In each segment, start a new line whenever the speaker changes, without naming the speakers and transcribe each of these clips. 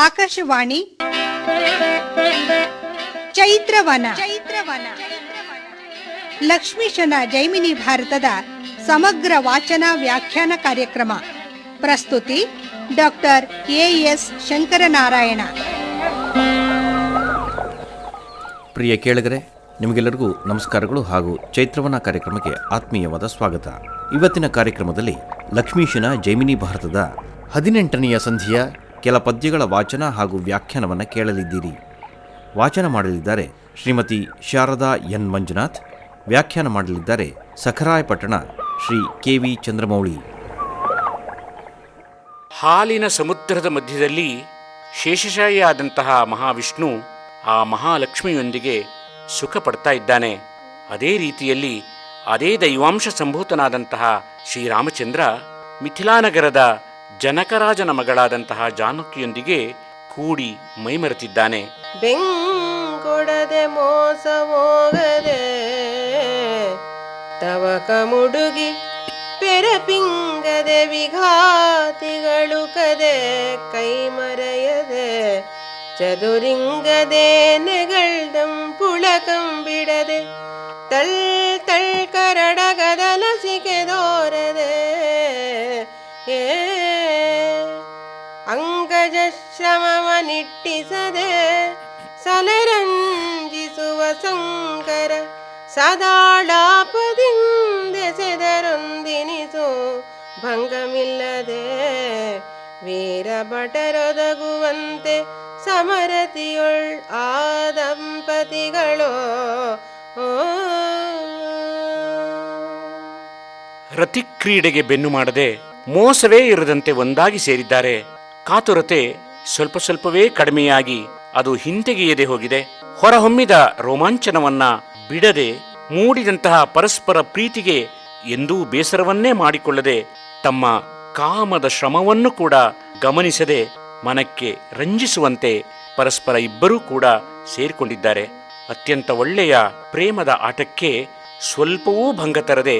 ಆಕಾಶವಾಣಿ ಚೈತ್ರವನ ಲಕ್ಷ್ಮೀಶನ ಜೈಮಿನಿ ಭಾರತದ ಸಮಗ್ರ ವಾಚನ ವ್ಯಾಖ್ಯಾನ ಕಾರ್ಯಕ್ರಮ. ಪ್ರಸ್ತುತಿ ಡಾಕ್ಟರ್ ಎಎಸ್ ಶಂಕರನಾರಾಯಣ.
ಪ್ರಿಯ ಕೇಳಿಗರೆ, ನಿಮಗೆಲ್ಲರಿಗೂ ನಮಸ್ಕಾರಗಳು ಹಾಗೂ ಚೈತ್ರವನ ಕಾರ್ಯಕ್ರಮಕ್ಕೆ ಆತ್ಮೀಯವಾದ ಸ್ವಾಗತ. ಇವತ್ತಿನ ಕಾರ್ಯಕ್ರಮದಲ್ಲಿ ಲಕ್ಷ್ಮೀಶನ ಜೈಮಿನಿ ಭಾರತದ 18ನೆಯ ಸಂಧಿಯ ಕೆಲ ಪದ್ಯಗಳ ವಾಚನ ಹಾಗೂ ವ್ಯಾಖ್ಯಾನವನ್ನು ಕೇಳಲಿದ್ದೀರಿ. ವಾಚನ ಮಾಡಲಿದ್ದಾರೆ ಶ್ರೀಮತಿ ಶಾರದಾ ಎನ್ ಮಂಜುನಾಥ್. ವ್ಯಾಖ್ಯಾನ ಮಾಡಲಿದ್ದಾರೆ ಸಖರಾಯಪಟ್ಟಣ ಶ್ರೀ ಕೆ.ವಿ. ಚಂದ್ರಮೌಳಿ.
ಹಾಲಿನ ಸಮುದ್ರದ ಮಧ್ಯದಲ್ಲಿ ಶೇಷಶಾಯಿಯಾದಂತಹ ಮಹಾವಿಷ್ಣು ಆ ಮಹಾಲಕ್ಷ್ಮಿಯೊಂದಿಗೆ ಸುಖ ಪಡ್ತಾ ಇದ್ದಾನೆ. ಅದೇ ರೀತಿಯಲ್ಲಿ ಅದೇ ದೈವಾಂಶ ಸಂಭೂತನಾದಂತಹ ಶ್ರೀರಾಮಚಂದ್ರ ಮಿಥಿಲಾನಗರದ ಜನಕರಾಜನ ಮಗಳಾದಂತಹ ಜಾನಕಿಯೊಂದಿಗೆ ಕೂಡಿ ಮೈಮರೆತಿದ್ದಾನೆ.
ಬೆಂಗೊಡದೆ ಮೋಸ ಹೋಗದೆ ತವಕ ಮುಡುಗಿ ಪೆರಪಿಂಗದೆ ವಿಘಾತಿಗಳು ಕದೆ ಕೈ ಮರೆಯದೆ ಚದುರಿಂಗದೆ ನೆಗಳ್ದಂ ಪುಳಕಂ ಬಿಡದೆ ಕರಡಗದಲಸಿಕೆ ದೋರದೆ ಅಂಗಜ ಶ್ರಮವನಿಟ್ಟಿಸದೆ ಸಲರಂಜಿಸುವ ಸಂಕರ ಸದಾಳಾಪದಿಂದೆಸೆದರೊಂದಿನಿಸು ಭಂಗಮಿಲ್ಲದೆ ವೀರಭಟರೊದಗುವಂತೆ ಸಮರತಿಯೊಳ್ ಆ ದಂಪತಿಗಳು
ರತಿಕ್ರೀಡೆಗೆ ಬೆನ್ನು ಮಾಡದೆ ಮೋಸವೇ ಇರದಂತೆ ಒಂದಾಗಿ ಸೇರಿದ್ದಾರೆ. ಕಾತುರತೆ ಸ್ವಲ್ಪ ಸ್ವಲ್ಪವೇ ಕಡಿಮೆಯಾಗಿ ಅದು ಹಿಂತೆಗೆಯದೆ ಹೋಗಿದೆ. ಹೊರಹೊಮ್ಮಿದ ರೋಮಾಂಚನವನ್ನ ಬಿಡದೆ ಮೂಡಿದಂತಹ ಪರಸ್ಪರ ಪ್ರೀತಿಗೆ ಎಂದೂ ಬೇಸರವನ್ನೇ ಮಾಡಿಕೊಳ್ಳದೆ ತಮ್ಮ ಕಾಮದ ಶ್ರಮವನ್ನು ಕೂಡ ಗಮನಿಸದೆ ಮನಕ್ಕೆ ರಂಜಿಸುವಂತೆ ಪರಸ್ಪರ ಇಬ್ಬರೂ ಕೂಡ ಸೇರಿಕೊಂಡಿದ್ದಾರೆ. ಅತ್ಯಂತ ಒಳ್ಳೆಯ ಪ್ರೇಮದ ಆಟಕ್ಕೆ ಸ್ವಲ್ಪವೂ ಭಂಗ ತರದೆ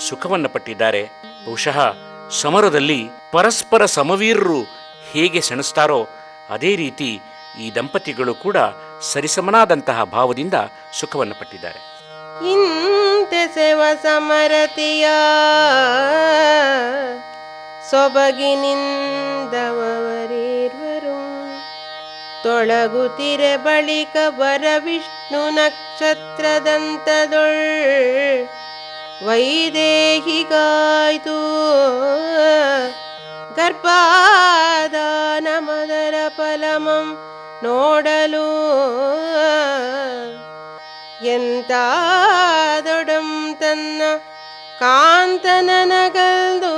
ಸುಖವನ್ನು ಪಟ್ಟಿದ್ದಾರೆ. ಬಹುಶಃ ಸಮರದಲ್ಲಿ ಪರಸ್ಪರ ಸಮವೀರರು ಹೇಗೆ ಸೆಣಸ್ತಾರೋ ಅದೇ ರೀತಿ ಈ ದಂಪತಿಗಳು ಕೂಡ ಸರಿಸಮನಾದಂತಹ ಭಾವದಿಂದ ಸುಖವನ್ನು ಪಟ್ಟಿದ್ದಾರೆ.
ಇಂತೆಸೆವ ಸಮರತಿಯ ಸೊಬಗಿನಿಂದವರೀರ್ವರು ತೊಳಗುತ್ತಿರೆ ಬಳಿಕ ವರ ವಿಷ್ಣು ನಕ್ಷತ್ರದಂತದೊಳ್ ವೈದೇಹಿಗಾಯ್ತು ಗರ್ಭಾದಾನ ಮದರ ಫಲಮಂ ನೋಡಲು ಎಂತಾದೊಡಂ ತನ್ನ ಕಾಂತನನಗಲ್ದು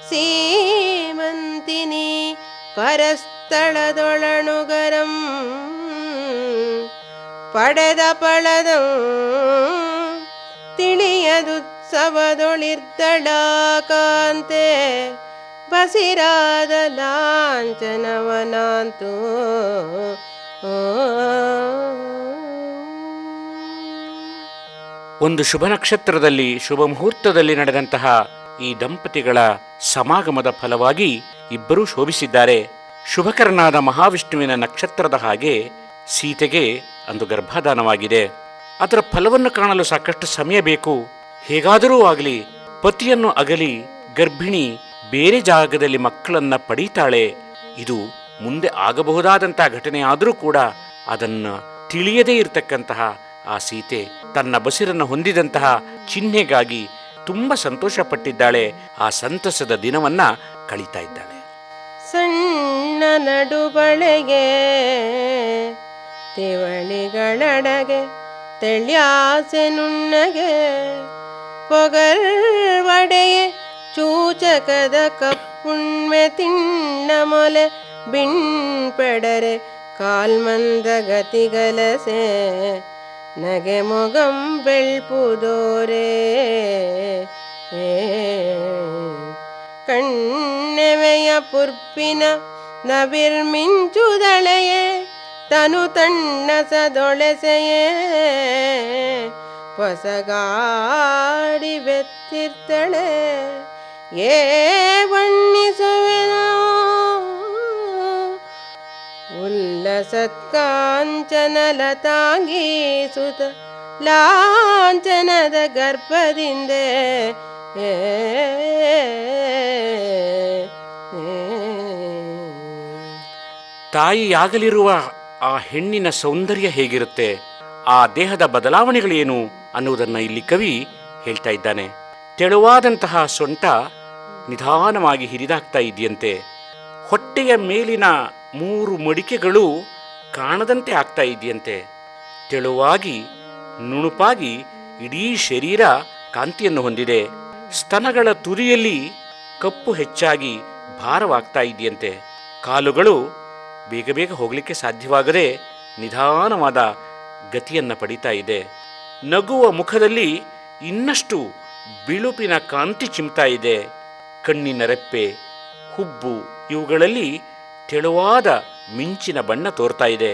ಸೀಮಂತಿನಿ ಪರಸ್ಥಳದೊಳಣುಗರಂ ಪಡೆದ ಪಳದಂ ತಿಳಿಯದುತ್ಸವದೊಳಿರ್ದಳ ಕಾಂತೆ ಬಸಿರಾದ ಲಾಂಛನವನಾಂತು
ಒಂದು ಶುಭ ನಕ್ಷತ್ರದಲ್ಲಿ ಶುಭ ಮುಹೂರ್ತದಲ್ಲಿ ನಡೆದಂತಹ ಈ ದಂಪತಿಗಳ ಸಮಾಗಮದ ಫಲವಾಗಿ ಇಬ್ಬರೂ ಶೋಭಿಸಿದ್ದಾರೆ. ಶುಭಕರನಾದ ಮಹಾವಿಷ್ಣುವಿನ ನಕ್ಷತ್ರದ ಹಾಗೆ ಸೀತೆಗೆ ಅಂದು ಗರ್ಭಾಧಾನವಾಗಿದೆ. ಅದರ ಫಲವನ್ನು ಕಾಣಲು ಸಾಕಷ್ಟು ಸಮಯ ಬೇಕು. ಹೇಗಾದರೂ ಆಗಲಿ ಪತಿಯನ್ನು ಅಗಲಿ ಗರ್ಭಿಣಿ ಬೇರೆ ಜಾಗದಲ್ಲಿ ಮಕ್ಕಳನ್ನ ಪಡೀತಾಳೆ. ಇದು ಮುಂದೆ ಆಗಬಹುದಾದಂತಹ ಘಟನೆಯಾದರೂ ಕೂಡ ಅದನ್ನು ತಿಳಿಯದೇ ಇರತಕ್ಕಂತಹ ಆ ಸೀತೆ ತನ್ನ ಬಸಿರನ್ನು ಹೊಂದಿದಂತಹ ಚಿಹ್ನೆಗಾಗಿ ತುಂಬ ಸಂತೋಷ ಪಟ್ಟಿದ್ದಾಳೆ. ಆ ಸಂತಸದ ದಿನವನ್ನ ಕಳೀತಾ ಇದ್ದಾಳೆ.
ಸಣ್ಣ ನಡುಬಳೆಗೆ ತಿವಳಿಗಳಡಗೆ ತೆಳ್ಯಾಸೆ ನುಣ್ಣಗೆ ಪೊಗರ್ವಡೆಯೆ ಚೂಚಕದ ಕಪ್ಪುಣ್ಮೆ ತಿಣ್ಣ ಮೊಲೆ ಬಿಣ್ಪೆಡರೆ ಕಾಲ್ಮಂದ ಗತಿಗಲಸೆ ನಗೆ ಮೊಗಂ ಬೆಳ್ಪುದೋರೇ ಕಣ್ಣೆವೆಯ ಪುರ್ಪಿನ ನವಿರ್ಮಿಂಚುದಳೆಯೇ ತನು ತಣ್ಣಸದೊಳೆಸೆಯೇ ಹೊಸಗಾಡಿ ಬೆತ್ತಿರ್ತಳೆ ಏ ಬಣ್ಣಿಸುವೆನೋ ಸತ್ಕಾಂಚನ ಲತಾಂಗಿ ಸುತ ಲಾಂಛನದ ಗರ್ಭದಿಂದೆ
ತಾಯಿಯಾಗಲಿರುವ ಆ ಹೆಣ್ಣಿನ ಸೌಂದರ್ಯ ಹೇಗಿರುತ್ತೆ, ಆ ದೇಹದ ಬದಲಾವಣೆಗಳೇನು ಅನ್ನುವುದನ್ನು ಇಲ್ಲಿ ಕವಿ ಹೇಳ್ತಾ ಇದ್ದಾನೆ. ತೆಳುವಾದಂತಹ ಸೊಂಟ ನಿಧಾನವಾಗಿ ಹಿರಿದಾಗ್ತಾ ಇದೆಯಂತೆ. ಹೊಟ್ಟೆಯ ಮೇಲಿನ 3 ಮಡಿಕೆಗಳು ಕಾಣದಂತೆ ಆಗ್ತಾ ಇದೆಯಂತೆ. ತೆಳುವಾಗಿ ನುಣುಪಾಗಿ ಇಡೀ ಶರೀರ ಕಾಂತಿಯನ್ನು ಹೊಂದಿದೆ. ಸ್ತನಗಳ ತುದಿಯಲ್ಲಿ ಕಪ್ಪು ಹೆಚ್ಚಾಗಿ ಭಾರವಾಗ್ತಾ ಇದೆಯಂತೆ. ಕಾಲುಗಳು ಬೇಗ ಬೇಗ ಹೋಗಲಿಕ್ಕೆ ಸಾಧ್ಯವಾಗದೆ ನಿಧಾನವಾದ ಗತಿಯನ್ನು ಪಡೀತಾ ಇದೆ. ನಗುವ ಮುಖದಲ್ಲಿ ಇನ್ನಷ್ಟು ಬಿಳುಪಿನ ಕಾಂತಿ ಚಿಮ್ತಾ ಇದೆ. ಕಣ್ಣಿನ ರೆಪ್ಪೆ, ಹುಬ್ಬು ಇವುಗಳಲ್ಲಿ ತೆಳುವಾದ ಮಿಂಚಿನ ಬಣ್ಣ ತೋರ್ತಾ ಇದೆ.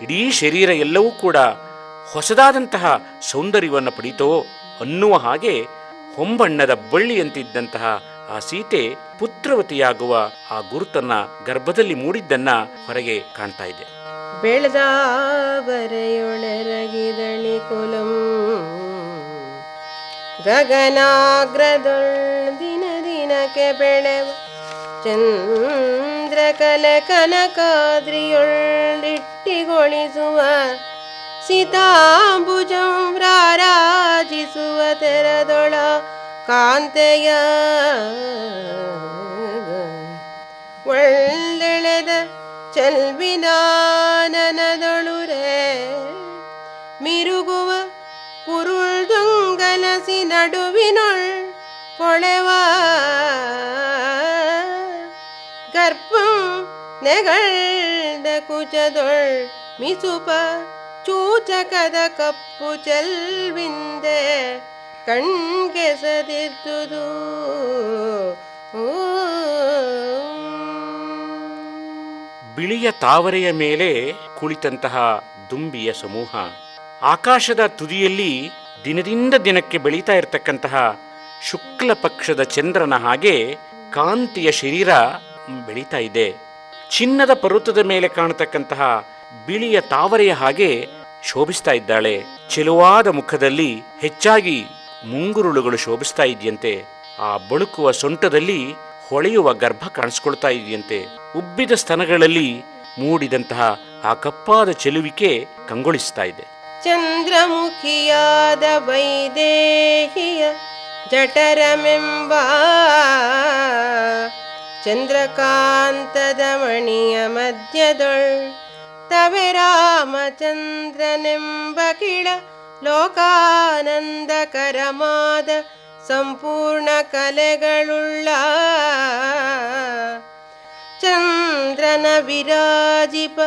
ಇಡೀ ಶರೀರ ಎಲ್ಲವೂ ಕೂಡ ಹೊಸದಾದಂತಹ ಸೌಂದರ್ಯವನ್ನು ಪಡೀತೋ ಅನ್ನುವ ಹಾಗೆ ಹೊಂಬಣ್ಣದ ಬಳ್ಳಿಯಂತಿದ್ದಂತಹ ಆ ಸೀತೆ ಪುತ್ರವತಿಯಾಗುವ ಆ ಗುರುತನ್ನ ಗರ್ಭದಲ್ಲಿ ಮೂಡಿದ್ದನ್ನ ಹೊರಗೆ ಕಾಣ್ತಾ ಇದೆ.
ಬೆಳೆದಾವರೆಯೊಳರಗಿದಳಿ ಕುಲಂ ಗಗನಾಗ್ರದೊಳ್ ದಿನ ದಿನಕ್ಕೆ ಬೆಳೆವ ಚಂದ್ರಕಲೆ ಕನಕಾದ್ರಿಯೊಳ್ಳಿಟ್ಟಿಗೊಳಿಸುವ ಸೀತಾಂಬುಜಂ ರಾರಾಜಿಸುವ ತೆರದೊಳ ಕಾಂತೆಯ ಒಳ್ಳೆಳೆದ ಚಲ್ವಿನಾನನದೊಳುರೆ ಮಿರುಗುವ ಕುರುಳ್ದುಂಗಲಸಿ ನಡುವಿನೊಳ್ ಪೊಳೆವ ಗರ್ಭಂ ನೆಗಳ್ದ ಕುಚದೊಳ್ ಮಿಸುಪ ಚೂಚಕದ ಕಪ್ಪು ಚೆಲ್ವಿಂದೆ ಕಣ್ಗೆಸದಿದ್ದುದು.
ಬಿಳಿಯ ತಾವರೆಯ ಮೇಲೆ ಕುಳಿತಂತಹ ದುಂಬಿಯ ಸಮೂಹ, ಆಕಾಶದ ತುದಿಯಲ್ಲಿ ದಿನದಿಂದ ದಿನಕ್ಕೆ ಬೆಳೀತಾ ಇರತಕ್ಕಂತಹ ಶುಕ್ಲ ಪಕ್ಷದ ಚಂದ್ರನ ಹಾಗೆ ಕಾಂತಿಯ ಶರೀರ ಬೆಳೀತಾ ಇದೆ. ಚಿನ್ನದ ಪರ್ವತದ ಮೇಲೆ ಕಾಣತಕ್ಕಂತಹ ಬಿಳಿಯ ತಾವರೆಯ ಹಾಗೆ ಶೋಭಿಸ್ತಾ ಇದ್ದಾಳೆ. ಚೆಲುವಾದ ಮುಖದಲ್ಲಿ ಹೆಚ್ಚಾಗಿ ಮುಂಗುರುಳುಗಳು ಶೋಭಿಸ್ತಾ ಇದೆಯಂತೆ. ಆ ಬಳುಕುವ ಸೊಂಟದಲ್ಲಿ ಹೊಳೆಯುವ ಗರ್ಭ ಕಾಣಿಸ್ಕೊಳ್ತಾ ಇದೆಯಂತೆ. ಉಬ್ಬಿದ ಸ್ತನಗಳಲ್ಲಿ ಮೂಡಿದಂತಹ ಆ ಕಪ್ಪಾದ ಚೆಲುವಿಕೆ ಕಂಗೊಳಿಸ್ತಾ ಇದೆ.
ಚಂದ್ರಮುಖಿಯಾದ ವೈದೇಹಿಯ ಜಠರಮೆಂಬ ಚಂದ್ರಕಾಂತದ ಮಣಿಯ ಮಧ್ಯದೊಳ್ ತವೆ ರಾಮಚಂದ್ರನೆಂಬ ಕಿಳ ಲೋಕಾನಂದಕರಮಾದ ಸಂಪೂರ್ಣ ಕಲೆಗಳುಳ್ಳ ಚಂದ್ರನ ವಿರಾಜಿಪ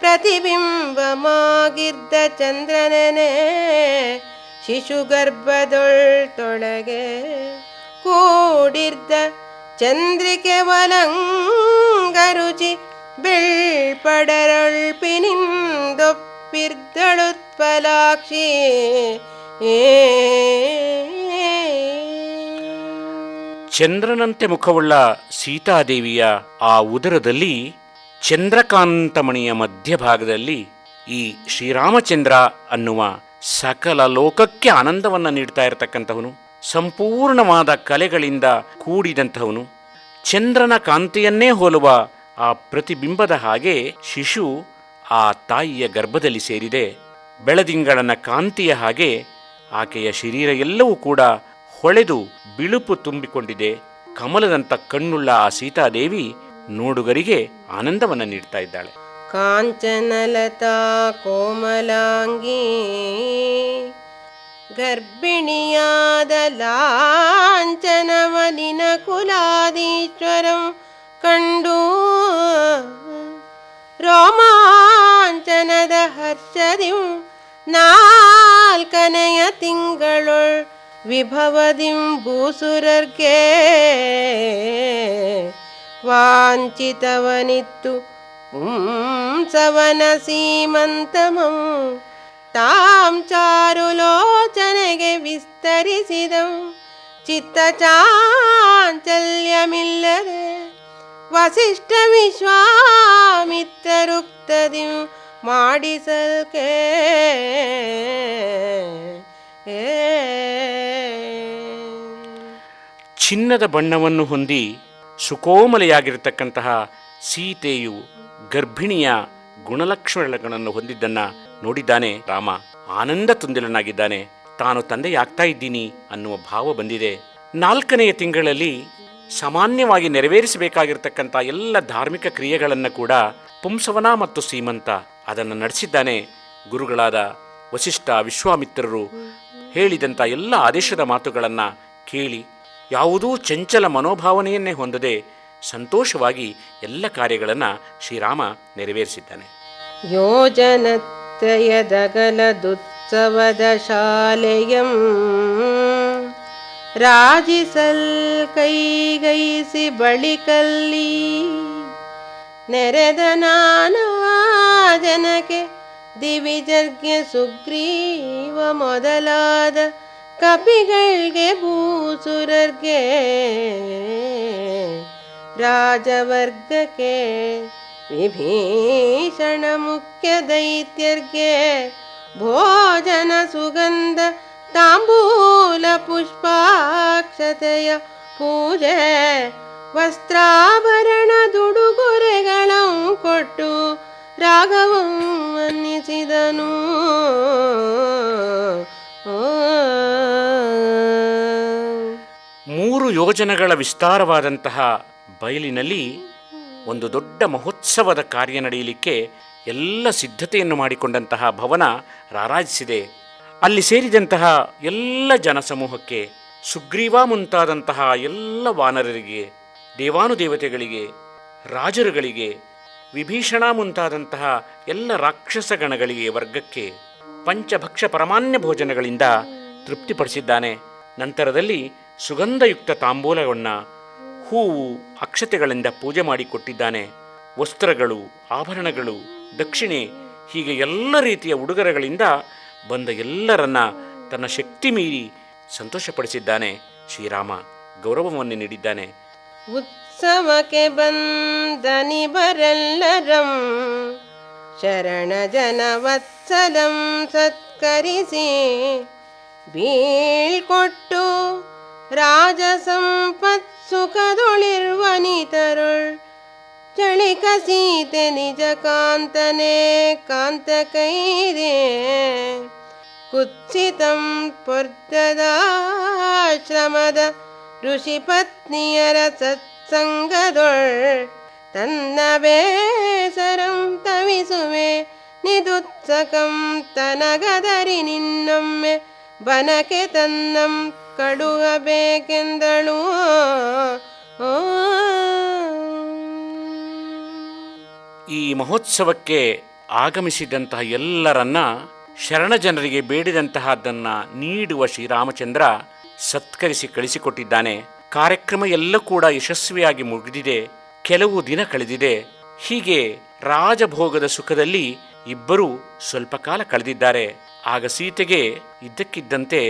ಪ್ರತಿಬಿಂಬಮಾಗಿದ್ದ ಚಂದ್ರನೇ ಶಿಶುಗರ್ಭದೊಳ್ತೊಳಗೆ ಕೂಡಿರ್ದ ಚಂದ್ರಿಕೆ ವಲಂಗರುಚಿ ಬೆಳ್ಪಡರೊಳ್ಪಿನಿಂದೊಪ್ಪಿರ್ದಳುತ್ಪಲಾಕ್ಷಿ
ಚಂದ್ರನಂತೆ ಮುಖವುಳ್ಳ ಸೀತಾದೇವಿಯ ಆ ಉದರದಲ್ಲಿ ಚಂದ್ರಕಾಂತಮಣಿಯ ಮಧ್ಯಭಾಗದಲ್ಲಿ ಈ ಶ್ರೀರಾಮಚಂದ್ರ ಅನ್ನುವ ಸಕಲ ಲೋಕಕ್ಕೆ ಆನಂದವನ್ನು ನೀಡ್ತಾ ಇರತಕ್ಕಂಥವನು, ಸಂಪೂರ್ಣವಾದ ಕಲೆಗಳಿಂದ ಕೂಡಿದಂಥವನು, ಚಂದ್ರನ ಕಾಂತಿಯನ್ನೇ ಹೋಲುವ ಆ ಪ್ರತಿಬಿಂಬದ ಹಾಗೆ ಶಿಶು ಆ ತಾಯಿಯ ಗರ್ಭದಲ್ಲಿ ಸೇರಿದೆ. ಬೆಳದಿಂಗಳನ ಕಾಂತಿಯ ಹಾಗೆ ಆಕೆಯ ಶರೀರ ಎಲ್ಲವೂ ಕೂಡ ಹೊಳೆದು ಬಿಳುಪು ತುಂಬಿಕೊಂಡಿದೆ. ಕಮಲದಂತ ಕಣ್ಣುಳ್ಳ ಆ ಸೀತಾದೇವಿ ನೋಡುಗರಿಗೆ ಆನಂದವನ್ನು ನೀಡ್ತಾ ಇದ್ದಾಳೆ.
ಕಾಂಚನಲತಾ ಕೋಮಲಾಂಗಿ ಗರ್ಭಿಣಿಯಾದ ಲಾಂಛನಮಲಿನ ಕುಲಾದೀಶ್ವರಂ ಕಂಡು ರೋಮಾಂಚನದ ಹರ್ಷದಿಂ ನಾಲ್ಕನೆಯ ತಿಂಗಳೊಳ್ ವಿಭವದಿಂ ಭೂಸುರರ್ಗೆ ವಾಂಚಿತವನಿತ್ತು ಪುಂಸವನ ಸೀಮಂತಮಂ ತಾಂ ಚಾರುಲೋಚನೆಗೆ ವಿಸ್ತರಿಸಿದಂ ಚಿತ್ತ ಚಾಂಚಲ್ಯಮಿಲ್ಲದೆ ವಸಿಷ್ಠ ವಿಶ್ವಾಮಿತ್ರರುಕ್ತದಿಂ ಮಾಡಿಸಲ್ಕೆ
ಚಿನ್ನದ ಬಣ್ಣವನ್ನು ಹೊಂದಿ ಸುಕೋಮಲೆಯಾಗಿರತಕ್ಕಂತಹ ಸೀತೆಯು ಗರ್ಭಿಣಿಯ ಗುಣಲಕ್ಷಣಗಳನ್ನು ಹೊಂದಿದ್ದನ್ನು ನೋಡಿದ್ದಾನೆ ರಾಮ. ಆನಂದ ತುಂದಿಲನಾಗಿದ್ದಾನೆ. ತಾನು ತಂದೆಯಾಗ್ತಾ ಇದ್ದೀನಿ ಅನ್ನುವ ಭಾವ ಬಂದಿದೆ. 4ನೆಯ ತಿಂಗಳಲ್ಲಿ ಸಾಮಾನ್ಯವಾಗಿ ನೆರವೇರಿಸಬೇಕಾಗಿರ್ತಕ್ಕಂಥ ಎಲ್ಲ ಧಾರ್ಮಿಕ ಕ್ರಿಯೆಗಳನ್ನು ಕೂಡ ಪುಂಸವನ ಮತ್ತು ಸೀಮಂತ ಅದನ್ನು ನಡೆಸಿದ್ದಾನೆ. ಗುರುಗಳಾದ ವಸಿಷ್ಠ ವಿಶ್ವಾಮಿತ್ರರು ಹೇಳಿದಂಥ ಎಲ್ಲ ಆದೇಶದ ಮಾತುಗಳನ್ನು ಕೇಳಿ ಯಾವುದೂ ಚಂಚಲ ಮನೋಭಾವನೆಯನ್ನೇ ಹೊಂದದೆ ಸಂತೋಷವಾಗಿ ಎಲ್ಲ ಕಾರ್ಯಗಳನ್ನು ಶ್ರೀರಾಮ ನೆರವೇರಿಸಿದ್ದಾನೆ.
ಯೋಜನತ್ರಯದಗಲದುತ್ಸವದ ಶಾಲೆಯಂ ರಾಜಿಸಲ್ ಕೈಗೈಸಿ ಬಳಿಕಲ್ಲಿ ನೆರೆದ ನಾನಾ ಜನಕ್ಕೆ ದಿವಿಜರ್ಗೆ ಸುಗ್ರೀವ ಮೊದಲಾದ ಕಪಿಗಳ್ಗೆ ಭೂಸುರರ್ಗೆ ರಾಜವರ್ಗಕ್ಕೆ ವಿಭೀಷಣ ಮುಖ್ಯ ದೈತ್ಯರ್ಗೆ ಭೋಜನ ಸುಗಂಧ ತಾಂಬೂಲ ಪುಷ್ಪಾಕ್ಷತೆಯ ಪೂಜೆ ವಸ್ತ್ರಾಭರಣ ದುಡುಗೊರೆಗಳಂ ಕೊಟ್ಟು ರಾಘವಂ ಅನ್ನಿಸಿದನು.
3 ಯೋಜನಗಳ ವಿಸ್ತಾರವಾದಂತಹ ಬಯಲಿನಲ್ಲಿ ಒಂದು ದೊಡ್ಡ ಮಹೋತ್ಸವದ ಕಾರ್ಯ ನಡೆಯಲಿಕ್ಕೆ ಎಲ್ಲ ಸಿದ್ಧತೆಯನ್ನು ಮಾಡಿಕೊಂಡಂತಹ ಭವನ ರಾರಾಜಿಸಿದೆ. ಅಲ್ಲಿ ಸೇರಿದಂತಹ ಎಲ್ಲ ಜನಸಮೂಹಕ್ಕೆ ಸುಗ್ರೀವ ಮುಂತಾದಂತಹ ಎಲ್ಲ ವಾನರರಿಗೆ, ದೇವಾನುದೇವತೆಗಳಿಗೆ, ರಾಜರುಗಳಿಗೆ, ವಿಭೀಷಣ ಮುಂತಾದಂತಹ ಎಲ್ಲ ರಾಕ್ಷಸ ಗಣಗಳಿಗೆ ವರ್ಗಕ್ಕೆ ಪಂಚಭಕ್ಷ ಪರಮಾನ್ಯ ಭೋಜನಗಳಿಂದ ತೃಪ್ತಿಪಡಿಸಿದ್ದಾನೆ. ನಂತರದಲ್ಲಿ ಸುಗಂಧಯುಕ್ತ ತಾಂಬೂಲವನ್ನು ಹೂವು ಅಕ್ಷತೆಗಳಿಂದ ಪೂಜೆ ಮಾಡಿಕೊಟ್ಟಿದ್ದಾನೆ. ವಸ್ತ್ರಗಳು, ಆಭರಣಗಳು, ದಕ್ಷಿಣೆ ಹೀಗೆ ಎಲ್ಲ ರೀತಿಯ ಉಡುಗೊರೆಗಳಿಂದ ಬಂದ ಎಲ್ಲರನ್ನ ತನ್ನ ಶಕ್ತಿ ಮೀರಿ ಸಂತೋಷಪಡಿಸಿದ್ದಾನೆ. ಶ್ರೀರಾಮ ಗೌರವವನ್ನು ನೀಡಿದ್ದಾನೆ.
ಉತ್ಸವಕ್ಕೆ ಬಂದನಿ ಬರೆಲ್ಲರಂ ಶರಣ ಜನ ವತ್ಸಲಂ ಸತ್ಕರಿಸಿ ಬೀಳ್ಕೊಟ್ಟು ರಾಜ ಸಂಪತ್ ಸುಖದೊಳಿರ್ವನಿತರುಳ್ ಚಳಿಕ ಸೀತೆ ನಿಜ ಕಾಂತನೇ ಕಾಂತ ಕೈದೆ ಕುತ್ಸಿತಂ ಪೊರ್ದದಾಶ್ರಮದ ಋಷಿ ಪತ್ನಿಯರ ಸತ್ಸಂಗದೊಳ್ ತನ್ನ ಬೇಸರಂ ತವಿಸುವೆ ನಿದುತ್ಸಕಂ ತನಗದರಿ ನಿನ್ನೊಮ್ಮೆ ಬನಕೆ ತನ್ನಂ ಕಡುಗಬೇಕೆಂದಳು.
ಈ ಮಹೋತ್ಸವಕ್ಕೆ ಆಗಮಿಸಿದಂತಹ ಎಲ್ಲರನ್ನ ಶರಣಜನರಿಗೆ ಬೇಡಿದಂತಹದ್ದನ್ನು ನೀಡುವ ಶ್ರೀರಾಮಚಂದ್ರ ಸತ್ಕರಿಸಿ ಕಳಿಸಿಕೊಟ್ಟಿದ್ದಾನೆ. ಕಾರ್ಯಕ್ರಮ ಎಲ್ಲ ಕೂಡ ಯಶಸ್ವಿಯಾಗಿ ಮುಗಿದಿದೆ. ಕೆಲವು ದಿನ ಕಳೆದಿದೆ. ಹೀಗೆ ರಾಜಭೋಗದ ಸುಖದಲ್ಲಿ ಇಬ್ಬರೂ ಸ್ವಲ್ಪ ಕಾಲ ಕಳೆದಿದ್ದಾರೆ. ಆಗ ಸೀತೆಗೆ ಇದ್ದಕ್ಕಿದ್ದಂತೆ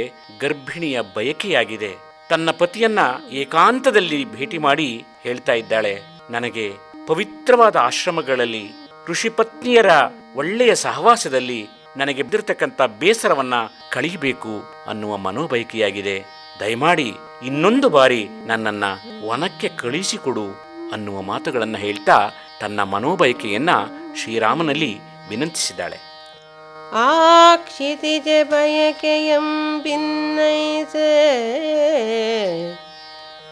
ಗರ್ಭಿಣಿಯ ಬಯಕೆಯಾಗಿದೆ. ತನ್ನ ಪತಿಯನ್ನ ಏಕಾಂತದಲ್ಲಿ ಭೇಟಿ ಮಾಡಿ ಹೇಳ್ತಾ ಇದ್ದಾಳೆ, ನನಗೆ ಪವಿತ್ರವಾದ ಆಶ್ರಮಗಳಲ್ಲಿ ಋಷಿಪತ್ನಿಯರ ಒಳ್ಳೆಯ ಸಹವಾಸದಲ್ಲಿ ನನಗೆ ಬಿದ್ದಿರತಕ್ಕಂಥ ಬೇಸರವನ್ನ ಕಳೀಬೇಕು ಅನ್ನುವ ಮನೋಬಯಕೆಯಾಗಿದೆ. ದಯಮಾಡಿ ಇನ್ನೊಂದು ಬಾರಿ ನನ್ನನ್ನ ವನಕ್ಕೆ ಕಳುಹಿಸಿಕೊಡು ಅನ್ನುವ ಮಾತುಗಳನ್ನು ಹೇಳ್ತಾ ತನ್ನ ಮನೋಬಯಕೆಯನ್ನ ಶ್ರೀರಾಮನಲ್ಲಿ ವಿನಂತಿಸಿದ್ದಾಳೆ.
ಆ ಕ್ಷಿತಿಜ ಬಯಕೆಯಂ ಭಿನ್ನೈಸೆ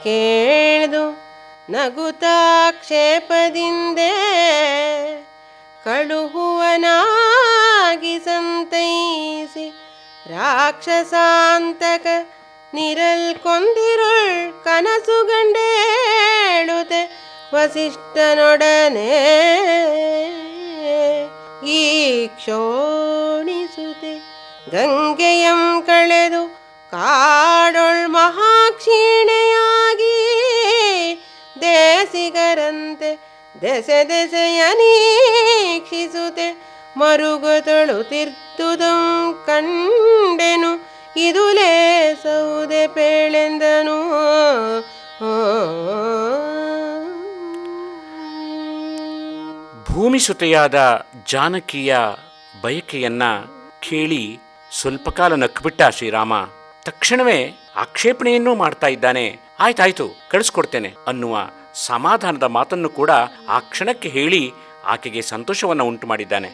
ಕೇಳ್ದು ನಗುತಾಕ್ಷೇಪದಿಂದೆ ಕಳುಹುವನಾಗಿ ಸಂತೈಸಿ ರಾಕ್ಷಸಾಂತಕ ನಿರಲ್ ಕೊಂದಿರುಳ್ ಕನಸು ಗಂಡೇಳುತ್ತೆ ವಸಿಷ್ಠನೊಡನೆ ಈ ಕ್ಷೋಣಿಸುತ್ತೆ ಗಂಗೆಯಂ ಕಳೆದು ಕಾಡೊಳ್ ಮಹಾಕ್ಷೀಣೆಯಾಗಿ ದೇಸಿಗರಂತೆ ದೆಸೆ ದೆಸೆಯ ನೀಕ್ಷಿಸುತ್ತೆ ಮರುಗುತೊಳು ತಿರ್ತುದಂ ಕಂಡೆನು ಇದುಲೇ ಸೌದೆ ಪೇಳೆಂದನು.
ಭೂಮಿಸುತೆಯಾದ ಜಾನಕಿಯ ಬಯಕೆಯನ್ನ ಕೇಳಿ ಸ್ವಲ್ಪ ಕಾಲ ನಕ್ಕುಬಿಟ್ಟ ಶ್ರೀರಾಮ. ತಕ್ಷಣವೇ ಆಕ್ಷೇಪಣೆಯನ್ನೂ ಮಾಡ್ತಾ ಇದ್ದಾನೆ. ಆಯ್ತಾಯ್ತು, ಕಳಿಸ್ಕೊಡ್ತೇನೆ ಅನ್ನುವ ಸಮಾಧಾನದ ಮಾತನ್ನು ಕೂಡ ಆ ಕ್ಷಣಕ್ಕೆ ಹೇಳಿ ಆಕೆಗೆ ಸಂತೋಷವನ್ನು ಉಂಟು ಮಾಡಿದ್ದಾನೆ.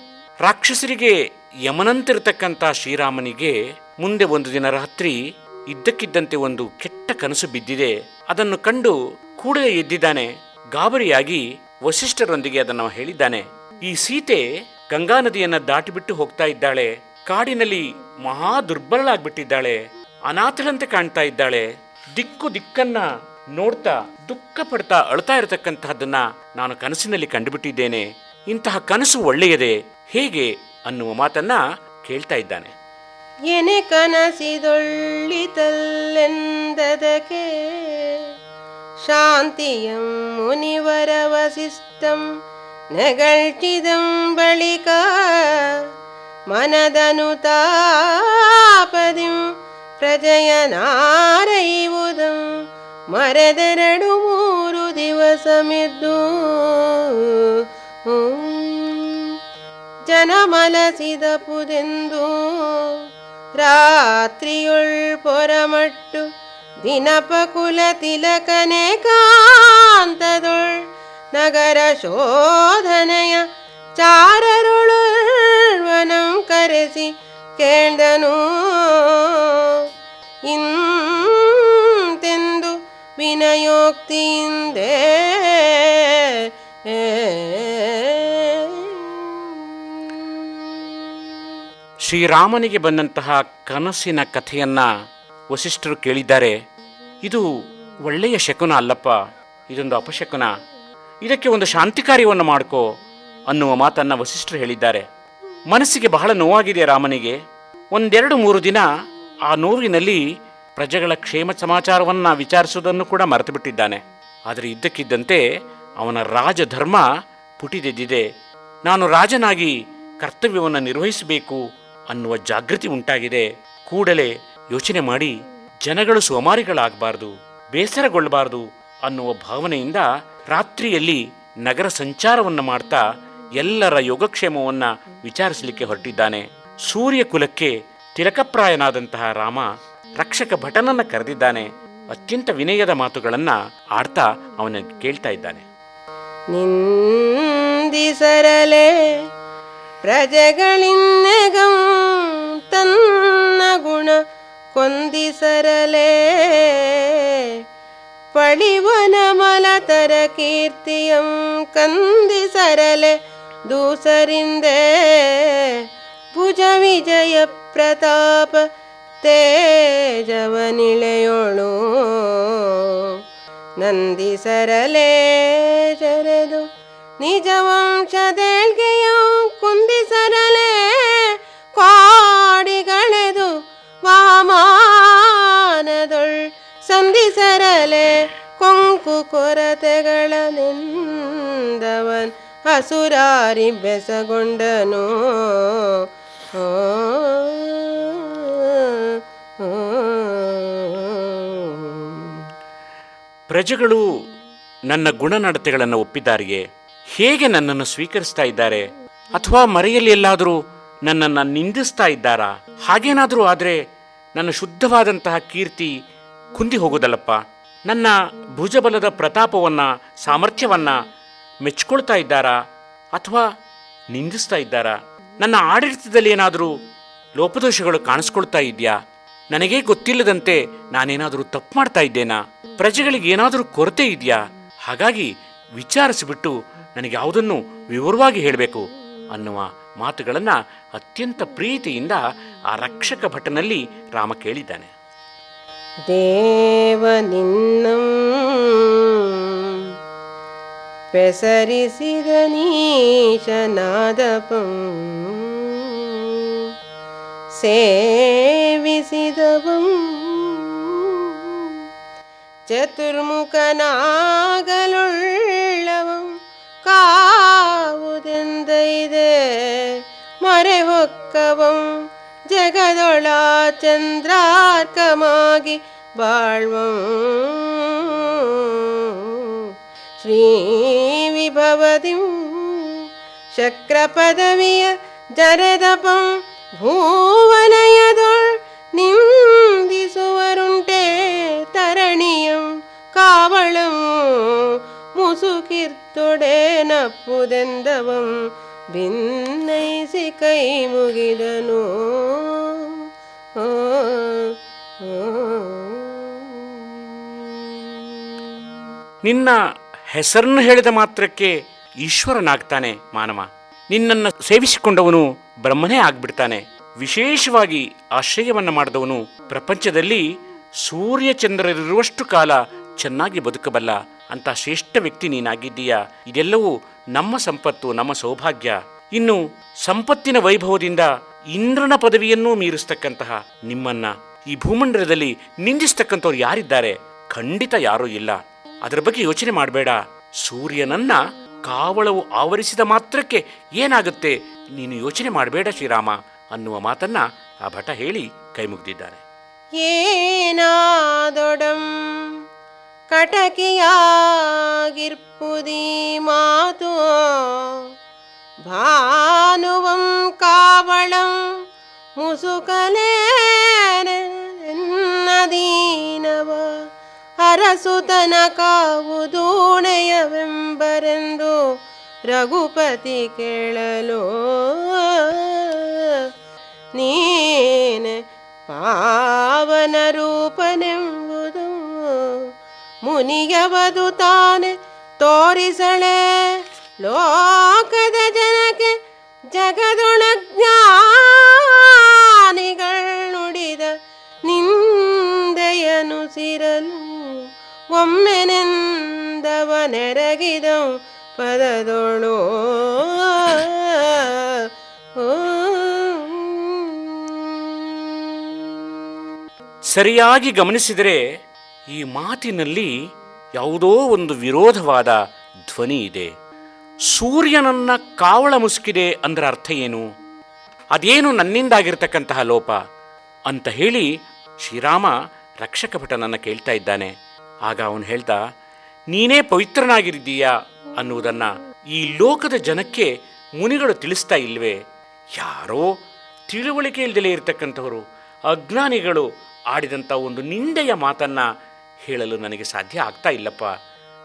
ರಾಕ್ಷಸರಿಗೆ ಯಮನಂತಿರತಕ್ಕಂಥ ಶ್ರೀರಾಮನಿಗೆ ಮುಂದೆ ಒಂದು ದಿನ ರಾತ್ರಿ ಇದ್ದಕ್ಕಿದ್ದಂತೆ ಒಂದು ಕೆಟ್ಟ ಕನಸು ಬಿದ್ದಿದೆ. ಅದನ್ನು ಕಂಡು ಕೂಡಲೇ ಎದ್ದಿದ್ದಾನೆ. ಗಾಬರಿಯಾಗಿ ವಸಿಷ್ಠರೊಂದಿಗೆ ಅದನ್ನು ಹೇಳಿದ್ದಾನೆ. ಈ ಸೀತೆ ಗಂಗಾ ನದಿಯನ್ನ ದಾಟಿಬಿಟ್ಟು ಹೋಗ್ತಾ ಇದ್ದಾಳೆ. ಕಾಡಿನಲ್ಲಿ ಮಹಾ ದುರ್ಬಲಳಾಗ್ಬಿಟ್ಟಿದ್ದಾಳೆ. ಅನಾಥಳಂತೆ ಕಾಣ್ತಾ ಇದ್ದಾಳೆ. ದಿಕ್ಕನ್ನ ನೋಡ್ತಾ ದುಃಖ ಪಡ್ತಾ ಅಳ್ತಾ ಇರತಕ್ಕಂತಹದ್ದನ್ನ ನಾನು ಕನಸಿನಲ್ಲಿ ಕಂಡುಬಿಟ್ಟಿದ್ದೇನೆ. ಇಂತಹ ಕನಸು ಒಳ್ಳೆಯದೇ, ಹೇಗೆ ಅನ್ನುವ ಮಾತನ್ನ ಕೇಳ್ತಾ ಇದ್ದಾನೆ.
ಎನೆ ಕನಸಿದೊಳ್ಳಿತಲ್ಲೆಂದದಕ್ಕೆ ಶಾಂತಿಯಂ ಮುನಿವರ ವಸಿಷ್ಠಂ ನೆಗಳ್ಚಿದಂ ಬಳಿಕ ಮನದನುತಾಪದಿಂ ಪ್ರಜಯನಾರೈವುದಂ ಮರೆದೆರಡು ಮೂರು ದಿವಸಮಿದ್ದು ಜನಮಲಸಿದ ಪುದೆಂದು ರಾತ್ರಿಯುಳ್ ಪೊರಮಟ್ಟು ದಿನಪಕುಲ ತಿಲಕನೆ ಕಾಂತದೊಳ್ ನಗರ ಶೋಧನೆಯ ಚಾರರುಳುವನಂ ಕರೆಸಿ ಕೇಳ್ದನು ಇಂತೆಂದು ವಿನಯೋಕ್ತಿಯಿಂದೇ.
ಶ್ರೀರಾಮನಿಗೆ ಬಂದಂತಹ ಕನಸಿನ ಕಥೆಯನ್ನ ವಸಿಷ್ಠರು ಕೇಳಿದ್ದಾರೆ. ಇದು ಒಳ್ಳೆಯ ಶಕುನ ಅಲ್ಲಪ್ಪ, ಇದೊಂದು ಅಪಶಕುನ. ಇದಕ್ಕೆ ಒಂದು ಶಾಂತಿ ಕಾರ್ಯವನ್ನು ಮಾಡ್ಕೋ ಅನ್ನುವ ಮಾತನ್ನ ವಸಿಷ್ಠರು ಹೇಳಿದ್ದಾರೆ. ಮನಸ್ಸಿಗೆ ಬಹಳ ನೋವಾಗಿದೆ ರಾಮನಿಗೆ. 1-2-3 ದಿನ ಆ ನೋವಿನಲ್ಲಿ ಪ್ರಜೆಗಳ ಕ್ಷೇಮ ಸಮಾಚಾರವನ್ನ ವಿಚಾರಿಸುವುದನ್ನು ಕೂಡ ಮರೆತು ಬಿಟ್ಟಿದ್ದಾನೆ. ಆದರೆ ಇದ್ದಕ್ಕಿದ್ದಂತೆ ಅವನ ರಾಜಧರ್ಮ ಪುಟಿದೆದ್ದಿದೆ. ನಾನು ರಾಜನಾಗಿ ಕರ್ತವ್ಯವನ್ನು ನಿರ್ವಹಿಸಬೇಕು ಅನ್ನುವ ಜಾಗೃತಿ ಉಂಟಾಗಿದೆ. ಕೂಡಲೇ ಯೋಚನೆ ಮಾಡಿ ಜನಗಳು ಸೋಮಾರಿಗಳಾಗಬಾರ್ದು, ಬೇಸರಗೊಳ್ಳಬಾರದು ಅನ್ನುವ ಭಾವನೆಯಿಂದ ರಾತ್ರಿಯಲ್ಲಿ ನಗರ ಸಂಚಾರವನ್ನು ಮಾಡ್ತಾ ಎಲ್ಲರ ಯೋಗಕ್ಷೇಮವನ್ನ ವಿಚಾರಿಸಲಿಕ್ಕೆ ಹೊರಟಿದ್ದಾನೆ. ಸೂರ್ಯ ಕುಲಕ್ಕೆ ತಿಲಕಪ್ರಾಯನಾದಂತಹ ರಾಮ ರಕ್ಷಕ ಭಟನನ್ನ ಕರೆದಿದ್ದಾನೆ. ಅತ್ಯಂತ ವಿನಯದ ಮಾತುಗಳನ್ನ ಆಡ್ತಾ ಅವನ ಕೇಳ್ತಾ ಇದ್ದಾನೆ.
ನಿಂದಿಸರಲೆ ಪ್ರಜೆಗಳಿನ್ನೆಗಂ ತನ್ನ ಗುಣ ಕೊಂದಿಸರಲೆ ಪಳಿವನ ಮಲತರ ಕೀರ್ತಿಯಂ ಕಂದಿಸರಲೆ ದೂಸರಿಂದೆ ಭುಜ ವಿಜಯ ಪ್ರತಾಪ ತೇಜವನಿಳೆಯೋಳು ನಂದಿಸರಲೆ ಜರೆದು ನಿಜ ವಂಶದೇಳ್ಗೆಯ ಕುಂದಿಸರಲೆ ಕಾಡಿಗಳೆದು ವಾಮಾನದೊಳ್ ಸಂಧಿಸರಲೆ ಕೊಂಕು ಕೊರತೆಗಳ ನಿಂದವನ್ ಹಸುರಾರಿ ಬೆಸಗೊಂಡನು.
ಪ್ರಜೆಗಳು ನನ್ನ ಗುಣನಡತೆಗಳನ್ನು ಒಪ್ಪಿದ್ದಾರೆಯೇ? ಹೇಗೆ ನನ್ನನ್ನು ಸ್ವೀಕರಿಸ್ತಾ ಇದ್ದಾರೆ? ಅಥವಾ ಮರೆಯಲ್ಲಿ ಎಲ್ಲಾದರೂ ನನ್ನನ್ನು ನಿಂದಿಸ್ತಾ ಇದ್ದಾರಾ? ಹಾಗೇನಾದರೂ ಆದರೆ ನನ್ನ ಶುದ್ಧವಾದಂತಹ ಕೀರ್ತಿ ಕುಂದಿ ಹೋಗೋದಲ್ಲಪ್ಪ. ನನ್ನ ಭುಜಬಲದ ಪ್ರತಾಪವನ್ನ, ಸಾಮರ್ಥ್ಯವನ್ನ ಮೆಚ್ಕೊಳ್ತಾ ಇದ್ದಾರಾ ಅಥವಾ ನಿಂದಿಸ್ತಾ ಇದ್ದಾರಾ? ನನ್ನ ಆಡಳಿತದಲ್ಲಿ ಏನಾದರೂ ಲೋಪದೋಷಗಳು ಕಾಣಿಸ್ಕೊಳ್ತಾ ಇದೆಯಾ? ನನಗೇ ಗೊತ್ತಿಲ್ಲದಂತೆ ನಾನೇನಾದರೂ ತಪ್ಪು ಮಾಡ್ತಾ ಇದ್ದೇನಾ? ಪ್ರಜೆಗಳಿಗೆ ಏನಾದರೂ ಕೊರತೆ ಇದೆಯಾ? ಹಾಗಾಗಿ ವಿಚಾರಿಸಿಬಿಟ್ಟು ನನಗೆ ಯಾವುದನ್ನು ವಿವರವಾಗಿ ಹೇಳಬೇಕು ಅನ್ನುವ ಮಾತುಗಳನ್ನು ಅತ್ಯಂತ ಪ್ರೀತಿಯಿಂದ ಆ ರಕ್ಷಕ ಭಟನಲ್ಲಿ ರಾಮ ಕೇಳಿದ್ದಾನೆ.
ದೇವ ನಿನ್ನಂ ಪೆಸರಿಸಿದ ನೀಶನಾದಪಂ ಸೇವಿಸಿದವಂ ಚತುರ್ಮುಖನಾಗಲುಳ್ಳವಂ ಕಾವುದೆಂದೈದೆ ಮರೆ ಹೊಕ್ಕವಂ ಜಗದೊಳ ಚಂದ್ರಾರ್ಕಮಾಗಿ ಬಾಳ್ವಂ ಶ್ರೀ ವಿಭವದಿಂ ಚಕ್ರ ಪದವಿಯ ಜರೆದಪಂ ಭೂವಲಯದೊಳ್ ನಿಂದಿಸುವರುಂಟೆ ತರಣಿಯಂ ಕಾವಳಂ ಮುಸುಕಿರ್ತೊಡೆ ನಪ್ಪುದೆಂದವಂ ಭಿನ್ನೈಸಿ ಕೈ ಮುಗಿದನು.
ನಿನ್ನ ಹೆಸರನ್ನು ಹೇಳಿದ ಮಾತ್ರಕ್ಕೆ ಈಶ್ವರನಾಗ್ತಾನೆ ಮಾನವ. ನಿನ್ನನ್ನು ಸೇವಿಸಿಕೊಂಡವನು ಬ್ರಹ್ಮನೇ ಆಗ್ಬಿಡ್ತಾನೆ. ವಿಶೇಷವಾಗಿ ಆಶ್ರಯವನ್ನು ಮಾಡಿದವನು ಪ್ರಪಂಚದಲ್ಲಿ ಸೂರ್ಯಚಂದ್ರರಿರುವಷ್ಟು ಕಾಲ ಚೆನ್ನಾಗಿ ಬದುಕಬಲ್ಲ ಅಂತ ಶ್ರೇಷ್ಠ ವ್ಯಕ್ತಿ ನೀನಾಗಿದ್ದೀಯ. ಇದೆಲ್ಲವೂ ನಮ್ಮ ಸಂಪತ್ತು, ನಮ್ಮ ಸೌಭಾಗ್ಯ. ಇನ್ನು ಸಂಪತ್ತಿನ ವೈಭವದಿಂದ ಇಂದ್ರನ ಪದವಿಯನ್ನೂ ಮೀರಿಸ್ತಕ್ಕಂತಹ ನಿಮ್ಮನ್ನ ಈ ಭೂಮಂಡಲದಲ್ಲಿ ನಿಂದಿಸ್ತಕ್ಕಂಥವ್ರು ಯಾರಿದ್ದಾರೆ? ಖಂಡಿತ ಯಾರೂ ಇಲ್ಲ. ಅದರ ಬಗ್ಗೆ ಯೋಚನೆ ಮಾಡಬೇಡ. ಸೂರ್ಯನನ್ನ ಕಾವಳವು ಆವರಿಸಿದ ಮಾತ್ರಕ್ಕೆ ಏನಾಗುತ್ತೆ, ನೀನು ಯೋಚನೆ ಮಾಡಬೇಡ ಶ್ರೀರಾಮ ಅನ್ನುವ ಮಾತನ್ನ ಆ ಭಟ ಹೇಳಿ ಕೈ ಮುಗ್ದಿದ್ದಾನೆ.
ಏನಾದೊಡಂ ಕಟಕಿಯಾಗಿರ್ಪುದಿ ಮಾತು ಭಾನುವಂ ಕಾವಳಂ ಮುಸುಕಲೇನದೀನವ ಅರಸುತನ ಕಾವುದೂಣೆಯವೆಂಬರೆಂದು ರಘುಪತಿ ಕೇಳಲು ನೀನೆ ಪಾವನ ರೂಪನೆಂಬುದು ಮುನಿಯವದು ತಾನೆ ತೋರಿಸಳೆ ಲೋಕದ ಜನಕ್ಕೆ ಜಗದೊಳಜ್ಞಾನಿಗಳು ನುಡಿದ ನಿಂದೆಯನು ಸಿರಲು ಒಮ್ಮೆನೆಂದವ ನೆರಗಿದಂ ಪದದೊಳು.
ಸರಿಯಾಗಿ ಗಮನಿಸಿದರೆ ಈ ಮಾತಿನಲ್ಲಿ ಯಾವುದೋ ಒಂದು ವಿರೋಧವಾದ ಧ್ವನಿ ಇದೆ. ಸೂರ್ಯನನ್ನ ಕಾವಳ ಮುಸುಕಿದೆ ಅಂದ್ರೆ ಅರ್ಥ ಏನು? ಅದೇನು ನನ್ನಿಂದಾಗಿರ್ತಕ್ಕಂತಹ ಲೋಪ ಅಂತ ಹೇಳಿ ಶ್ರೀರಾಮ ರಕ್ಷಕ ಭಟನನ್ನು ಕೇಳ್ತಾ ಇದ್ದಾನೆ. ಆಗ ಅವನು ಹೇಳ್ದ, ನೀನೇ ಪವಿತ್ರನಾಗಿದ್ದೀಯಾ ಅನ್ನುವುದನ್ನ ಈ ಲೋಕದ ಜನಕ್ಕೆ ಮುನಿಗಳು ತಿಳಿಸ್ತಾ ಇಲ್ವೇ? ಯಾರೋ ತಿಳುವಳಿಕೆ ಇಲ್ದಲೇ ಇರತಕ್ಕಂಥವರು ಅಜ್ಞಾನಿಗಳು ಆಡಿದಂಥ ಒಂದು ನಿಂದೆಯ ಮಾತನ್ನ ಹೇಳಲು ನನಗೆ ಸಾಧ್ಯ ಆಗ್ತಾ ಇಲ್ಲಪ್ಪ,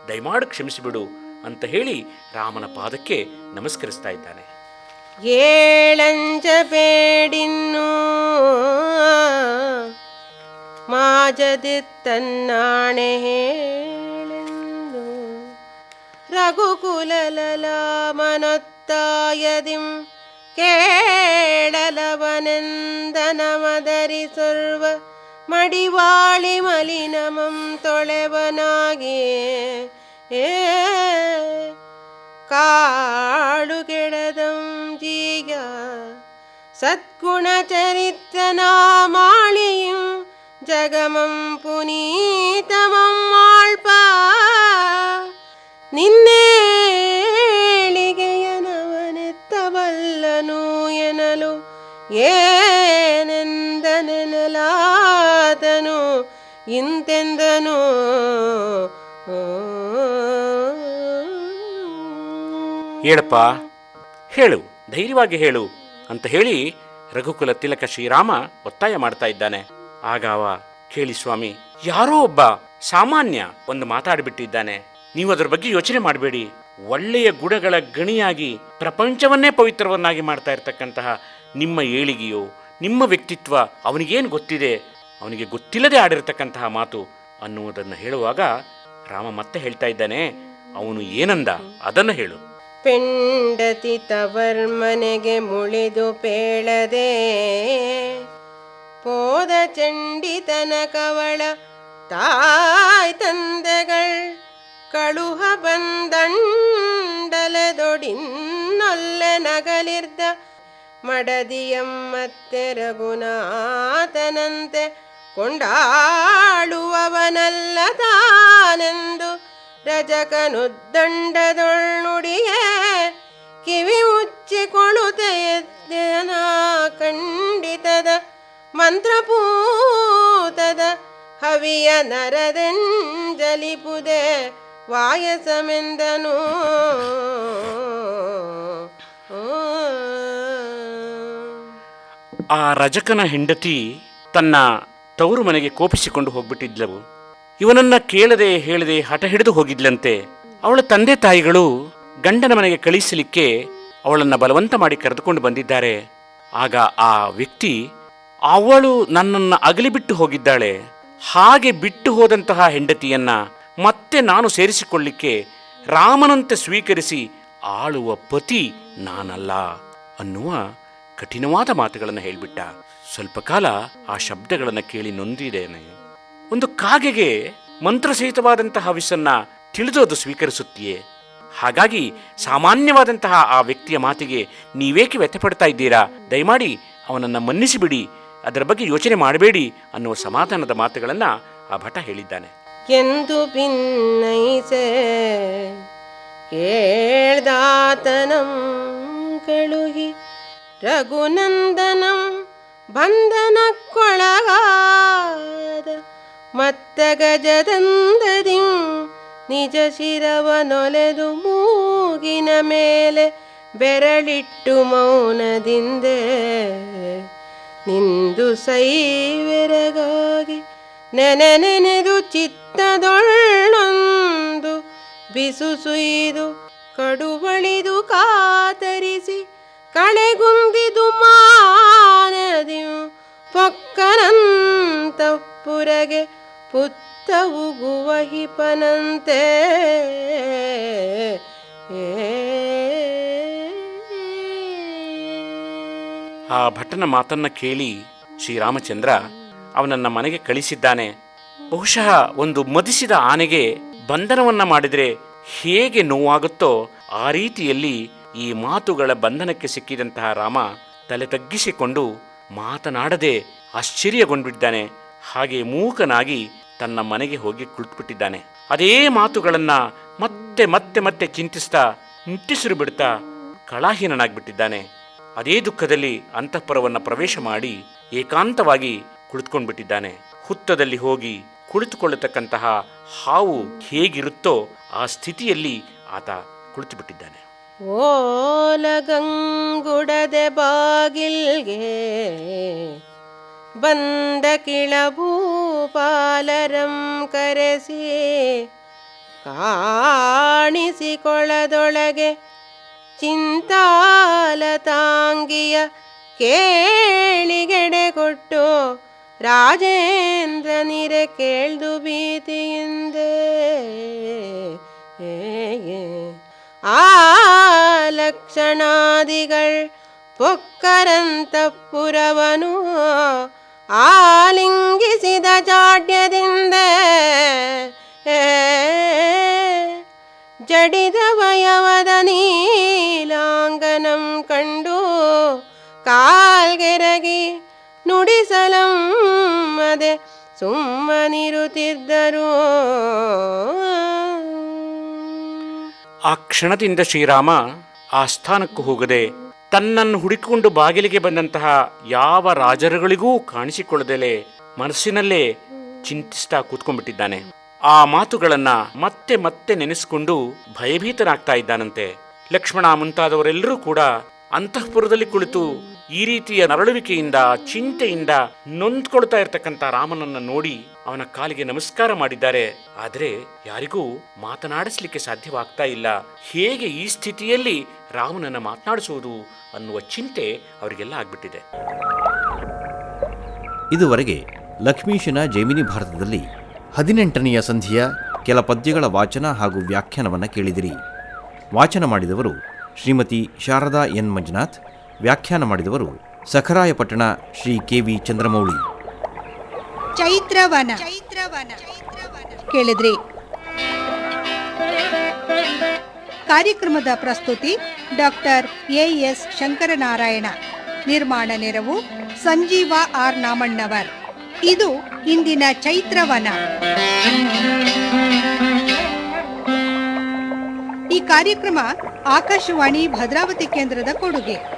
ದಯಮಾಡಿ ಕ್ಷಮಿಸಿಬಿಡು ಅಂತ ಹೇಳಿ ರಾಮನ ಪಾದಕ್ಕೆ ನಮಸ್ಕರಿಸ್ತಾ ಇದ್ದಾನೆ.
ಏಳಂಜ ಬೇಡಿನ್ನು ಮಾಜದಿ ತನ್ನಾಣೆ ಹೇಳೆಂದು ರಘುಕುಲಲ ಮನೊತ್ತಾಯದಿಂ ಕೇಳಲವನೆಂದನಮದರಿ ಸರ್ವ ಮಡಿವಾಳಿ ಮಲಿನಮಂ ತೊಳೆವನಾಗಿ ಕಾಡು ಕೆಡದಂ ಜೀಗ ಸದ್ಗುಣ ಚರಿತ್ರನ ಮಾಳಿಯಂ ಜಗಮಂ ಪುನೀತಮಂ ಆಳ್ಪ ನಿನ್ನೇಳಿಗೆಯನವನೆತ್ತಬಲ್ಲನು ಎನಲು ಏನೆಂದನೆನಲಾದನು ಇಂತೆಂದನು.
ಹೇಳಪ್ಪ, ಹೇಳು, ಧೈರ್ಯವಾಗಿ ಹೇಳು ಅಂತ ಹೇಳಿ ರಘುಕುಲ ತಿಲಕ ಶ್ರೀರಾಮ ಒತ್ತಾಯ ಮಾಡ್ತಾ ಇದ್ದಾನೆ. ಆಗ ಅವ, ಕೇಳಿ ಸ್ವಾಮಿ, ಯಾರೋ ಒಬ್ಬ ಸಾಮಾನ್ಯ ಒಂದು ಮಾತಾಡಿಬಿಟ್ಟಿದ್ದಾನೆ, ನೀವು ಅದರ ಬಗ್ಗೆ ಯೋಚನೆ ಮಾಡಬೇಡಿ. ಒಳ್ಳೆಯ ಗುಣಗಳ ಗಣಿಯಾಗಿ ಪ್ರಪಂಚವನ್ನೇ ಪವಿತ್ರವನ್ನಾಗಿ ಮಾಡ್ತಾ ಇರ್ತಕ್ಕಂತಹ ನಿಮ್ಮ ಏಳಿಗೆಯೋ ನಿಮ್ಮ ವ್ಯಕ್ತಿತ್ವ ಅವನಿಗೇನು ಗೊತ್ತಿದೆ, ಅವನಿಗೆ ಗೊತ್ತಿಲ್ಲದೆ ಆಡಿರ್ತಕ್ಕಂತಹ ಮಾತು ಅನ್ನುವುದನ್ನು ಹೇಳುವಾಗ ರಾಮ ಮತ್ತೆ ಹೇಳ್ತಾ ಇದ್ದಾನೆ, ಅವನು ಏನಂದ ಅದನ್ನು ಹೇಳು.
ಪೆಂಡತಿ ತವರ್ಮನೆಗೆ ಮುಳಿದು ಪೇಳದೆ ಪೋದ ಚಂಡಿತನ ಕವಳ ತಾಯ್ ತಂದೆಗಳ್ ಕಳುಹ ಬಂದಂಡಲದೊಡಿನ್ನೊಲ್ಲೆ ನಗಲಿರ್ದ ಮಡದಿಯಮ್ಮತ್ತೆ ರಘುನಾಥನಂತೆ ಕೊಂಡಾಳುವವನಲ್ಲ ತಾನೆಂದು ರಜಕನುದ್ದಂಡದೊಳ್ನುಡಿಯೇ ಕಿವಿ ಮುಚ್ಚಿಕೊಳ್ಳುತ್ತೆಯನ ಖಂಡಿತದ ಮಂತ್ರಪೂತದ ಹವಿಯ ನರದೆಂಜಲಿಪುದೆ ವಾಯಸಮೆಂದನು.
ಆ ರಜಕನ ಹೆಂಡತಿ ತನ್ನ ತವರು ಮನೆಗೆ ಕೋಪಿಸಿಕೊಂಡು ಹೋಗ್ಬಿಟ್ಟಿದ್ಲವು. ಇವನನ್ನ ಕೇಳದೆ ಹೇಳದೆ ಹಠ ಹಿಡಿದು ಹೋಗಿದ್ಲಂತೆ. ಅವಳ ತಂದೆ ತಾಯಿಗಳು ಗಂಡನ ಮನೆಗೆ ಕಳಿಸಲಿಕ್ಕೆ ಅವಳನ್ನು ಬಲವಂತ ಮಾಡಿ ಕರೆದುಕೊಂಡು ಬಂದಿದ್ದಾರೆ. ಆಗ ಆ ವ್ಯಕ್ತಿ, ಅವಳು ನನ್ನನ್ನು ಅಗಲಿ ಬಿಟ್ಟು ಹೋಗಿದ್ದಾಳೆ, ಹಾಗೆ ಬಿಟ್ಟು ಹೋದಂತಹ ಹೆಂಡತಿಯನ್ನ ಮತ್ತೆ ನಾನು ಸೇರಿಸಿಕೊಳ್ಳಿಕ್ಕೆ ರಾಮನಂತೆ ಸ್ವೀಕರಿಸಿ ಆಳುವ ಪತಿ ನಾನಲ್ಲ ಅನ್ನುವ ಕಠಿಣವಾದ ಮಾತುಗಳನ್ನು ಹೇಳಿಬಿಟ್ಟ. ಸ್ವಲ್ಪ ಕಾಲ ಆ ಶಬ್ದಗಳನ್ನು ಕೇಳಿ ನೊಂದಿದ್ದೇನೆ. ಒಂದು ಕಾಗೆಗೆ ಮಂತ್ರಸಹಿತವಾದಂತಹ ಹವಿಸ್ಸನ್ನ ತಿಳಿದು ಅದು ಸ್ವೀಕರಿಸುತ್ತೀಯೇ? ಹಾಗಾಗಿ ಸಾಮಾನ್ಯವಾದಂತಹ ಆ ವ್ಯಕ್ತಿಯ ಮಾತಿಗೆ ನೀವೇಕೆ ವ್ಯಥೆಪಡ್ತಾ ಇದ್ದೀರಾ? ದಯಮಾಡಿ ಅವನನ್ನು ಮನ್ನಿಸಿಬಿಡಿ, ಅದರ ಬಗ್ಗೆ ಯೋಚನೆ ಮಾಡಬೇಡಿ ಅನ್ನುವ ಸಮಾಧಾನದ ಮಾತುಗಳನ್ನು ಆ ಭಟ ಹೇಳಿದ್ದಾನೆ.
ಎಂದು ಭಿನ್ನೈಸೆ ಕೇಳ್ದಾತನಂ ಕಳುಹಿ ರಘುನಂದನಂ ಬಂಧನಕ್ಕೊಳಗಾದ ಮತ್ತ ಗಜದಂದದಿಂ ನಿಜ ಶಿರವನೊಲೆದು ಮೂಗಿನ ಮೇಲೆ ಬೆರಳಿಟ್ಟು ಮೌನದಿಂದೆ ನಿಂದು ಸೈವೆರಗಾಗಿ ನೆನೆದು ಚಿತ್ತದೊಳ್ಳೊಂದು ಬಿಸು ಸುಯ್ದು ಕಡುಬಳಿದು ಕಾತರಿಸಿ ಕಳೆಗುಂದಿದು ಮಾನದಿ ಪೊಕ್ಕನಂತಪುರಗೆ ಪುತ್ತ ಉಗುವಹಿಪನಂತೆ.
ಆ ಭಟ್ಟನ ಮಾತನ್ನ ಕೇಳಿ ಶ್ರೀರಾಮಚಂದ್ರ ಅವನನ್ನ ಮನೆಗೆ ಕಳಿಸಿದ್ದಾನೆ. ಬಹುಶಃ ಒಂದು ಮದಿಸಿದ ಆನೆಗೆ ಬಂಧನವನ್ನ ಮಾಡಿದರೆ ಹೇಗೆ ನೋವಾಗುತ್ತೋ ಆ ರೀತಿಯಲ್ಲಿ ಈ ಮಾತುಗಳ ಬಂಧನಕ್ಕೆ ಸಿಕ್ಕಿದಂತಹ ರಾಮ ತಲೆ ತಗ್ಗಿಸಿಕೊಂಡು ಮಾತನಾಡದೆ ಆಶ್ಚರ್ಯಗೊಂಡ್ಬಿಟ್ಟಿದ್ದಾನೆ. ಹಾಗೆ ಮೂಕನಾಗಿ ತನ್ನ ಮನೆಗೆ ಹೋಗಿ ಕುಳಿತುಬಿಟ್ಟಿದ್ದಾನೆ. ಅದೇ ಮಾತುಗಳನ್ನ ಮತ್ತೆ ಮತ್ತೆ ಮತ್ತೆ ಚಿಂತಿಸ್ತಾ ನಿಟ್ಟುಸಿರು ಬಿಡ್ತಾ ಕಳಾಹೀನನಾಗ್ಬಿಟ್ಟಿದ್ದಾನೆ. ಅದೇ ದುಃಖದಲ್ಲಿ ಅಂತಃಪುರವನ್ನು ಪ್ರವೇಶ ಮಾಡಿ ಏಕಾಂತವಾಗಿ ಕುಳಿತುಕೊಂಡ್ಬಿಟ್ಟಿದ್ದಾನೆ. ಹುತ್ತದಲ್ಲಿ ಹೋಗಿ ಕುಳಿತುಕೊಳ್ಳತಕ್ಕಂತಹ ಹಾವು ಹೇಗಿರುತ್ತೋ ಆ ಸ್ಥಿತಿಯಲ್ಲಿ ಆತ ಕುಳಿತು ಬಿಟ್ಟಿದ್ದಾನೆ.
ಓಲಗಂಗುಡದೆ ಬಾಗಿಲ್ಗೆ ಬಂದ ಕಿಳಭೂಪಾಲರಂ ಕರೆಸಿ ಕಾಣಿಸಿಕೊಳ್ಳದೊಳಗೆ ಚಿಂತಾಲತಾಂಗಿಯ ಕೇಳಿಗೆಡೆ ಕೊಟ್ಟು ರಾಜೇಂದ್ರ ನಿರೆ ಕೇಳ್ದು ಭೀತಿಯಿಂದೆ ಆ ಲಕ್ಷಣಾದಿಗಳ್ ಪೊಕ್ಕರಂತಪುರವನು ಆಲಿಂಗಿಸಿದ ಜಾಡ್ಯದಿಂದ ಜಡಿದ ವಯವದ ನೀಲಾಂಗನಂ ಕಂಡು ಕಾಲ್ಗೆರಗಿ ನುಡಿಸಲಂ ಅದೆ ಸುಮ್ಮನಿರುತ್ತಿದ್ದರು.
ಆ ಕ್ಷಣದಿಂದ ಶ್ರೀರಾಮ ಆ ಸ್ಥಾನಕ್ಕೂ ಹೋಗದೆ ತನ್ನನ್ನು ಹುಡುಕಿಕೊಂಡು ಬಾಗಿಲಿಗೆ ಬಂದಂತಹ ಯಾವ ರಾಜರುಗಳಿಗೂ ಕಾಣಿಸಿಕೊಳ್ಳದಲೇ ಮನಸ್ಸಿನಲ್ಲೇ ಚಿಂತಿಸ್ತಾ ಕೂತ್ಕೊಂಡ್ಬಿಟ್ಟಿದ್ದಾನೆ. ಆ ಮಾತುಗಳನ್ನ ಮತ್ತೆ ಮತ್ತೆ ನೆನೆಸಿಕೊಂಡು ಭಯಭೀತನಾಗ್ತಾ ಇದ್ದಾನಂತೆ. ಲಕ್ಷ್ಮಣ ಮುಂತಾದವರೆಲ್ಲರೂ ಕೂಡ ಅಂತಃಪುರದಲ್ಲಿ ಕುಳಿತು ಈ ರೀತಿಯ ನರಳುವಿಕೆಯಿಂದ ಚಿಂತೆಯಿಂದ ನೊಂದ್ಕೊಳ್ತಾ ಇರತಕ್ಕಂಥ ರಾಮನನ್ನ ನೋಡಿ ಅವನ ಕಾಲಿಗೆ ನಮಸ್ಕಾರ ಮಾಡಿದ್ದಾರೆ. ಆದರೆ ಯಾರಿಗೂ ಮಾತನಾಡಿಸ್ಲಿಕ್ಕೆ ಸಾಧ್ಯವಾಗ್ತಾ ಇಲ್ಲ. ಹೇಗೆ ಈ ಸ್ಥಿತಿಯಲ್ಲಿ ರಾಮನನ್ನ ಮಾತನಾಡಿಸುವುದು ಅನ್ನುವ ಚಿಂತೆ ಅವರಿಗೆಲ್ಲ ಆಗ್ಬಿಟ್ಟಿದೆ.
ಇದುವರೆಗೆ ಲಕ್ಷ್ಮೀಶನ ಜೈಮಿನಿ ಭಾರತದಲ್ಲಿ 18ನೆಯ ಸಂಧಿಯ ಕೆಲ ಪದ್ಯಗಳ ವಾಚನ ಹಾಗೂ ವ್ಯಾಖ್ಯಾನವನ್ನು ಕೇಳಿದಿರಿ. ವಾಚನ ಮಾಡಿದವರು ಶ್ರೀಮತಿ ಶಾರದಾ ಎನ್ ಮಂಜುನಾಥ್, ವ್ಯಾಖ್ಯಾನ ಮಾಡಿದವರು ಸಖರಾಯಪಟ್ಟಣ ಶ್ರೀ ಕೆ.ವಿ. ಚಂದ್ರಮೌಳಿ.
ಚೈತ್ರವನ ಕೇಳಿದ್ರಿ. ಕಾರ್ಯಕ್ರಮದ ಪ್ರಸ್ತುತಿ ಡಾಕ್ಟರ್ ಎ.ಎಸ್. ಶಂಕರನಾರಾಯಣ. ನಿರ್ಮಾಣ ನೆರವು ಸಂಜೀವ ಆರ್ ನಾಮಣ್ಣವರ್. ಇದು ಇಂದಿನ ಚೈತ್ರವನ. ಈ ಕಾರ್ಯಕ್ರಮ ಆಕಾಶವಾಣಿ ಭದ್ರಾವತಿ ಕೇಂದ್ರದ ಕೊಡುಗೆ.